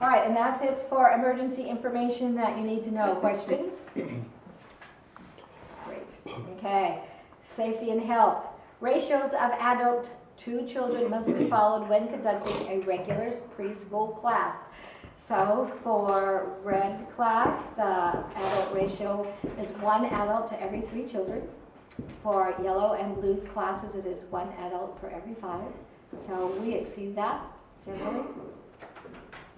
All right, and that's it for emergency information that you need to know. Questions? Great. Okay. Safety and health. Ratios of adult to children must be followed when conducting a regular preschool class. So for red class, the adult ratio is 1 adult to every 3 children. For yellow and blue classes, it is 1 adult for every 5. So we exceed that generally.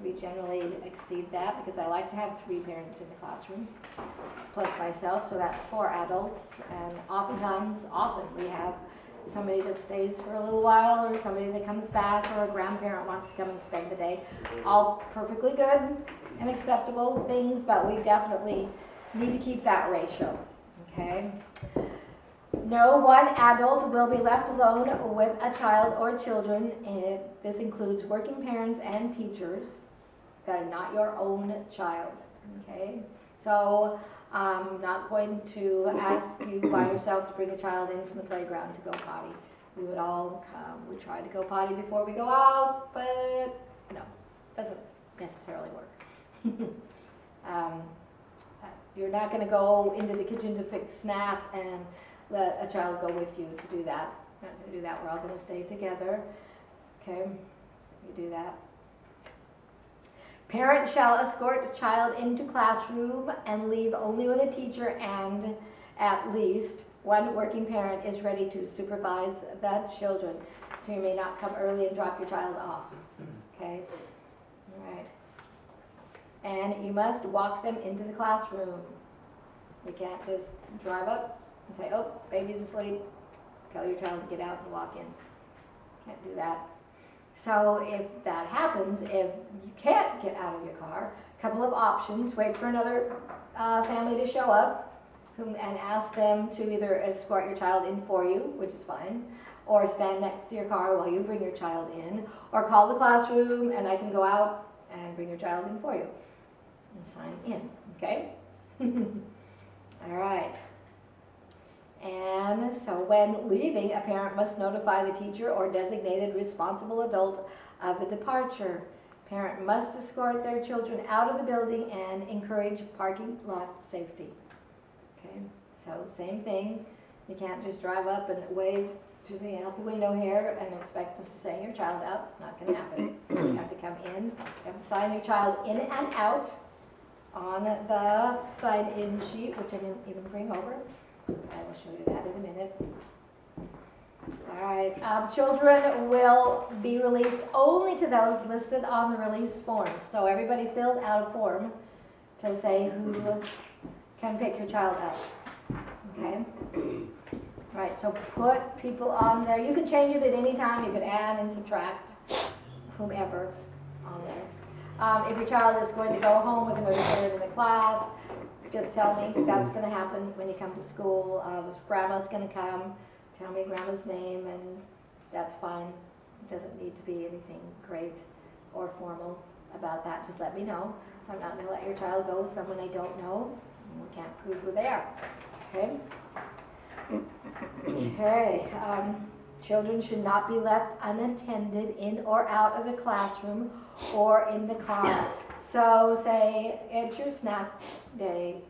We generally exceed that because I like to have 3 parents in the classroom, plus myself, so that's 4 adults. And often we have somebody that stays for a little while, or somebody that comes back, or a grandparent wants to come and spend the day. All perfectly good and acceptable things, but we definitely need to keep that ratio, okay? No one adult will be left alone with a child or children. This includes working parents and teachers that are not your own child, okay? So I'm not going to ask you by yourself to bring a child in from the playground to go potty. We would all come, we try to go potty before we go out, but no, doesn't necessarily work. You're not going to go into the kitchen to fix snack and let a child go with you to do that. We're not going to do that. We're all going to stay together. Okay, you do that. Parent shall escort the child into classroom and leave only when the teacher and at least 1 working parent is ready to supervise the children. So you may not come early and drop your child off. Okay? All right. And you must walk them into the classroom. You can't just drive up and say, oh, baby's asleep. Tell your child to get out and walk in. Can't do that. So if that happens, if you can't get out of your car, a couple of options. Wait for another family to show up and ask them to either escort your child in for you, which is fine, or stand next to your car while you bring your child in, or call the classroom and I can go out and bring your child in for you and sign in, okay? All right. And so when leaving, a parent must notify the teacher or designated responsible adult of the departure. Parent must escort their children out of the building and encourage parking lot safety. Okay, so same thing. You can't just drive up and wave to me out the window here and expect us to send your child out. Not going to happen. You have to come in. You have to sign your child in and out on the sign-in sheet, which I didn't even bring over. I will show you that in a minute. All right, children will be released only to those listed on the release forms. So everybody filled out a form to say who can pick your child up. Okay? All right, so put people on there. You can change it at any time. You can add and subtract whomever on there. If your child is going to go home with another parent in the class, just tell me. That's going to happen when you come to school. If grandma's going to come, tell me grandma's name, and that's fine. It doesn't need to be anything great or formal about that. Just let me know. So I'm not going to let your child go with someone I don't know, and we can't prove who they are. Okay? Okay. Children should not be left unattended in or out of the classroom or in the car. So say it's your snack day.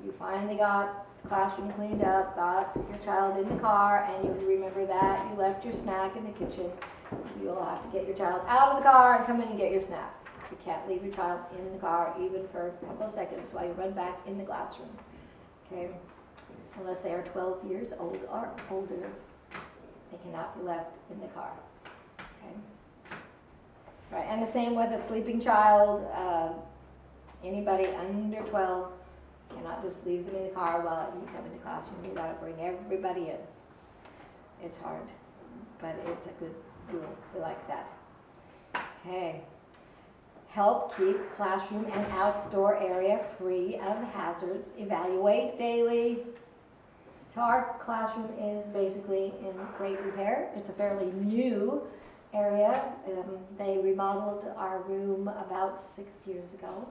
You finally got the classroom cleaned up, got your child in the car, and you remember that you left your snack in the kitchen. You'll have to get your child out of the car and come in and get your snack. You can't leave your child in the car even for a couple of seconds while you run back in the classroom. Okay? Unless they are 12 years old or older, they cannot be left in the car. Okay? Right, and the same with a sleeping child. Anybody under 12 cannot just leave them in the car while you come into classroom. You got to bring everybody in. It's hard, but it's a good rule. We like that. Okay. Help keep classroom and outdoor area free of hazards. Evaluate daily. So our classroom is basically in great repair. It's a fairly new area. They remodeled our room about 6 years ago.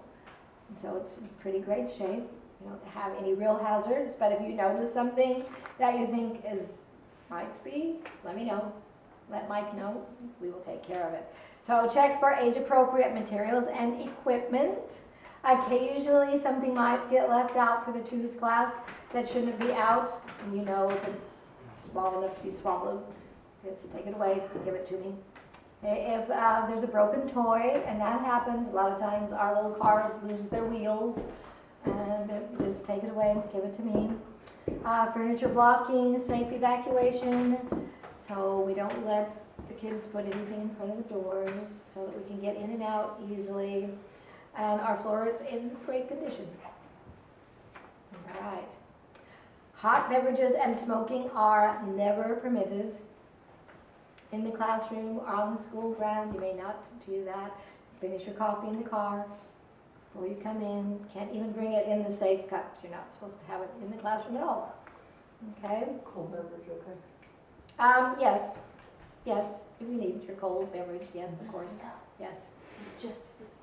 And so it's in pretty great shape. You don't have any real hazards, but if you notice something that you think might be, let me know. Let Mike know. We will take care of it. So check for age-appropriate materials and equipment. Occasionally, something might get left out for the twos class that shouldn't be out. And you know, if it's small enough to be swallowed, just take it away, give it to me. If there's a broken toy, and that happens, a lot of times our little cars lose their wheels, and just take it away, give it to me. Furniture blocking, safe evacuation, so we don't let the kids put anything in front of the doors so that we can get in and out easily. And our floor is in great condition. All right. Hot beverages and smoking are never permitted. In the classroom or on the school ground, you may not do that. Finish your coffee in the car before you come in. Can't even bring it in the safe cups. You're not supposed to have it in the classroom at all. Okay? Cold beverage, okay? Yes. Yes. If you need your cold beverage, yes, of course. Yes. Just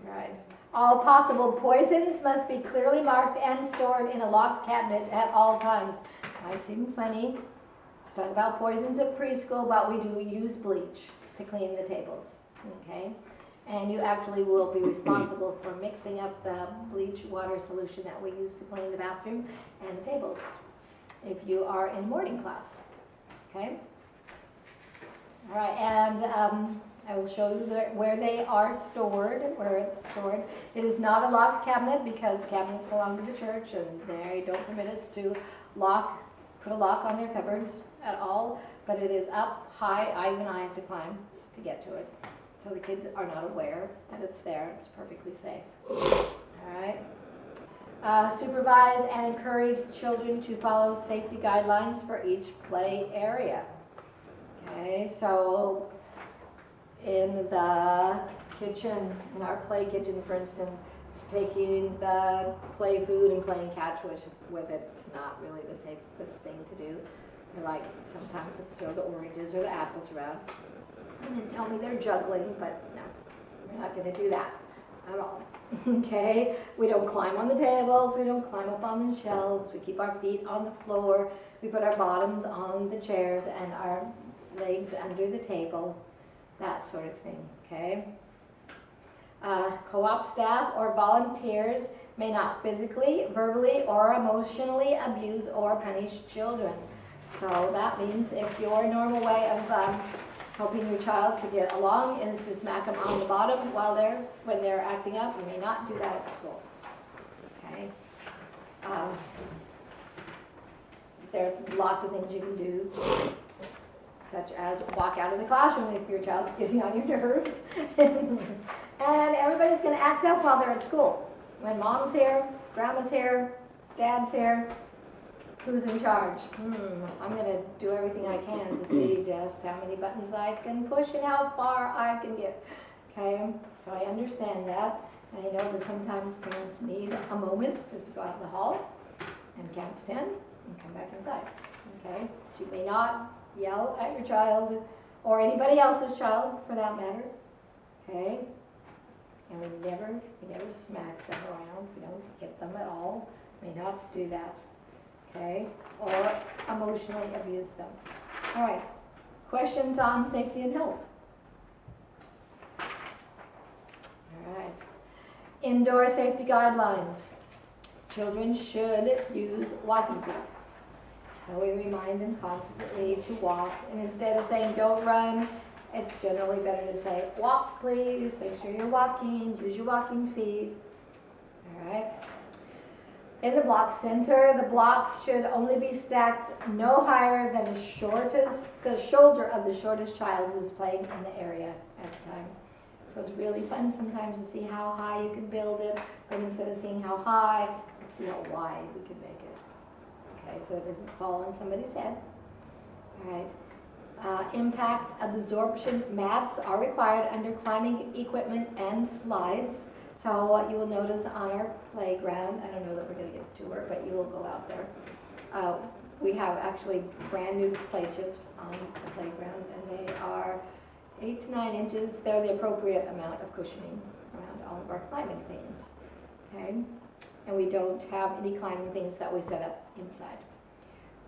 Right. All possible poisons must be clearly marked and stored in a locked cabinet at all times. Might seem funny. Talk about poisons at preschool, but we do use bleach to clean the tables, okay? And you actually will be responsible for mixing up the bleach water solution that we use to clean the bathroom and the tables if you are in morning class, okay? All right, and I will show you where they are stored, where it's stored. It is not a locked cabinet because cabinets belong to the church and they don't permit us to put a lock on their cupboards at all, but it is up high. Even I have to climb to get to it. So the kids are not aware that it's there. It's perfectly safe. All right. Supervise and encourage children to follow safety guidelines for each play area. Okay, so in the kitchen, in our play kitchen, for instance, it's taking the play food and playing catch with it. It's not really the safest thing to do. They like sometimes to throw the oranges or the apples around and then tell me they're juggling, but no, we're not going to do that at all. Okay, we don't climb on the tables, we don't climb up on the shelves, we keep our feet on the floor, we put our bottoms on the chairs and our legs under the table, that sort of thing, okay? Co-op staff or volunteers may not physically, verbally, or emotionally abuse or punish children. So that means if your normal way of helping your child to get along is to smack them on the bottom when they're acting up, you may not do that at school, okay? There's lots of things you can do, such as walk out of the classroom if your child's getting on your nerves. And everybody's going to act up while they're at school. When mom's here, grandma's here, dad's here, who's in charge? I'm going to do everything I can to see just how many buttons I can push and how far I can get. Okay, so I understand that. And I know that sometimes parents need a moment just to go out in the hall and count to 10 and come back inside. Okay, but you may not yell at your child or anybody else's child for that matter. Okay, and we never smack them around. We don't hit them at all. We may not do that. Okay, or emotionally abuse them. All right, questions on safety and health? All right, indoor safety guidelines. Children should use walking feet. So we remind them constantly to walk, and instead of saying don't run, it's generally better to say walk please, make sure you're walking, use your walking feet. All right. In the block center, the blocks should only be stacked no higher than the shoulder of the shortest child who's playing in the area at the time. So it's really fun sometimes to see how high you can build it, but instead of seeing how high, let's see how wide we can make it. Okay, so it doesn't fall on somebody's head. All right. Impact absorption mats are required under climbing equipment and slides. So what you will notice on our playground, I don't know that we're going to get to tour, but you will go out there. We have actually brand new play chips on the playground, and they are 8 to 9 inches. They're the appropriate amount of cushioning around all of our climbing things. Okay, and we don't have any climbing things that we set up inside.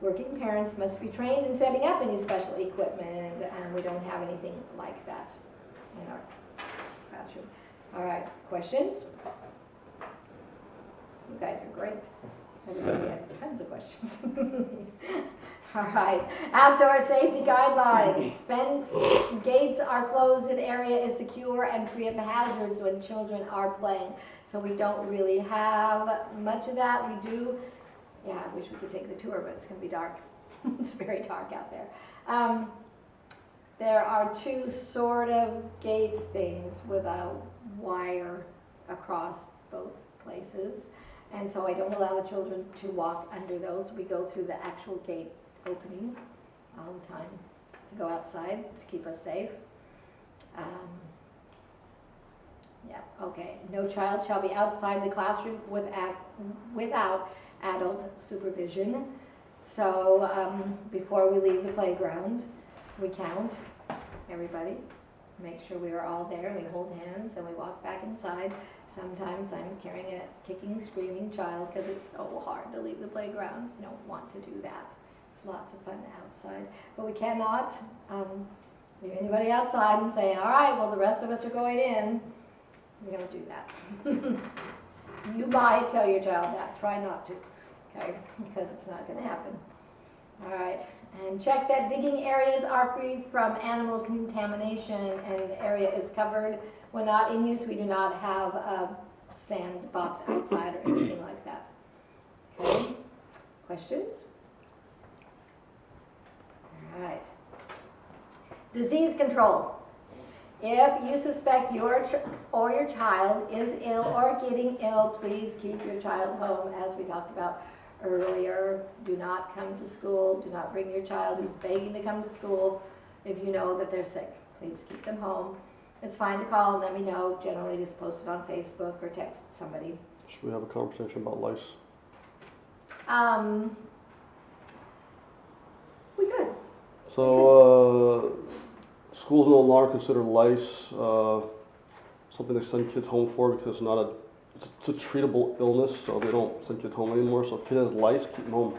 Working parents must be trained in setting up any special equipment, and we don't have anything like that in our classroom. All right, questions? You guys are great. Everybody had tons of questions. All right, outdoor safety guidelines. Fence gates are closed and area is secure and free of hazards when children are playing. So we don't really have much of that. We do, yeah, I wish we could take the tour, but it's gonna be dark. It's very dark out there. There are two sort of gate things with a wire across both places. And so I don't allow the children to walk under those. We go through the actual gate opening all the time to go outside to keep us safe. Yeah, okay. No child shall be outside the classroom without adult supervision. So before we leave the playground, we count everybody, make sure we are all there, and we hold hands, and we walk back inside. Sometimes I'm carrying a kicking, screaming child because it's so hard to leave the playground. You don't want to do that. It's lots of fun outside. But we cannot leave anybody outside and say, all right, well, the rest of us are going in. We don't do that. You might tell your child that. Try not to, okay, because it's not going to happen. All right, and check that digging areas are free from animal contamination and the area is covered. When not in use, we do not have a sandbox outside or anything like that. Okay, questions? All right. Disease control. If you suspect your child is ill or getting ill, please keep your child home, as we talked about earlier. Do not come to school. Do not bring your child who's begging to come to school if you know that they're sick. Please keep them home. It's fine to call and let me know. Generally, just post it on Facebook or text somebody. Should we have a conversation about lice? We could. So, schools no longer consider lice something they send kids home for because it's a treatable illness, so they don't send kids home anymore. So if a kid has lice, keep them home.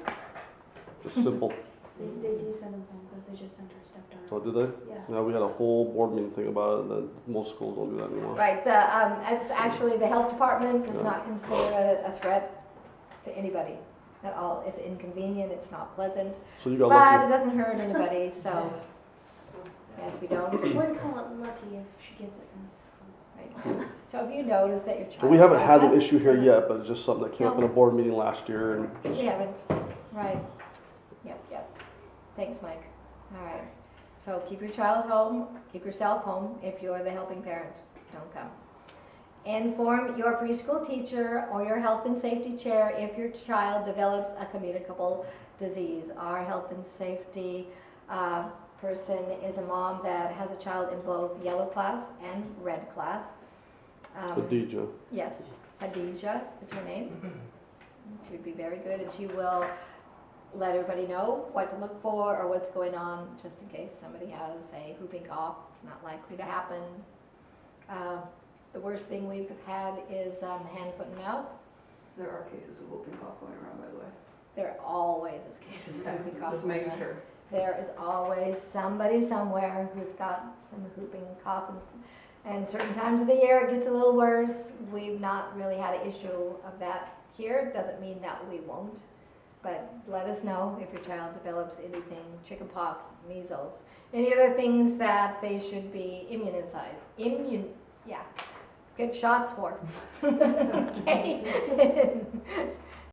Just simple. They do send them home because they just sent our stepdaughter. Oh, did they? Yeah. Yeah, we had a whole board meeting thing about it, that most schools don't do that anymore. Right. It's actually the health department does not consider it a threat to anybody at all. It's inconvenient. It's not pleasant, So you got but lucky. it doesn't hurt anybody. So yes, we don't. We wouldn't call it lucky if she gets it from school. Right. So if you notice that your child But we haven't has had an that, issue here yet, but it's just something that came up in a board meeting last year, and just, We haven't. Right. Yep. Thanks, Mike. All right. So keep your child home, keep yourself home if you're the helping parent. Don't come. Inform your preschool teacher or your health and safety chair if your child develops a communicable disease. Our health and safety person is a mom that has a child in both yellow class and red class. Khadija. Yes, Khadija is her name. She would be very good, and she will let everybody know what to look for or what's going on, just in case somebody has a whooping cough. It's not likely to happen. The worst thing we've had is hand, foot, and mouth. There are cases of whooping cough going around, by the way. There always is cases of whooping cough. Just making sure. There is always somebody somewhere who's got some whooping cough, and certain times of the year it gets a little worse. We've not really had an issue of that here. Doesn't mean that we won't, but let us know if your child develops anything, chickenpox, measles, any other things that they should be get shots for. Okay.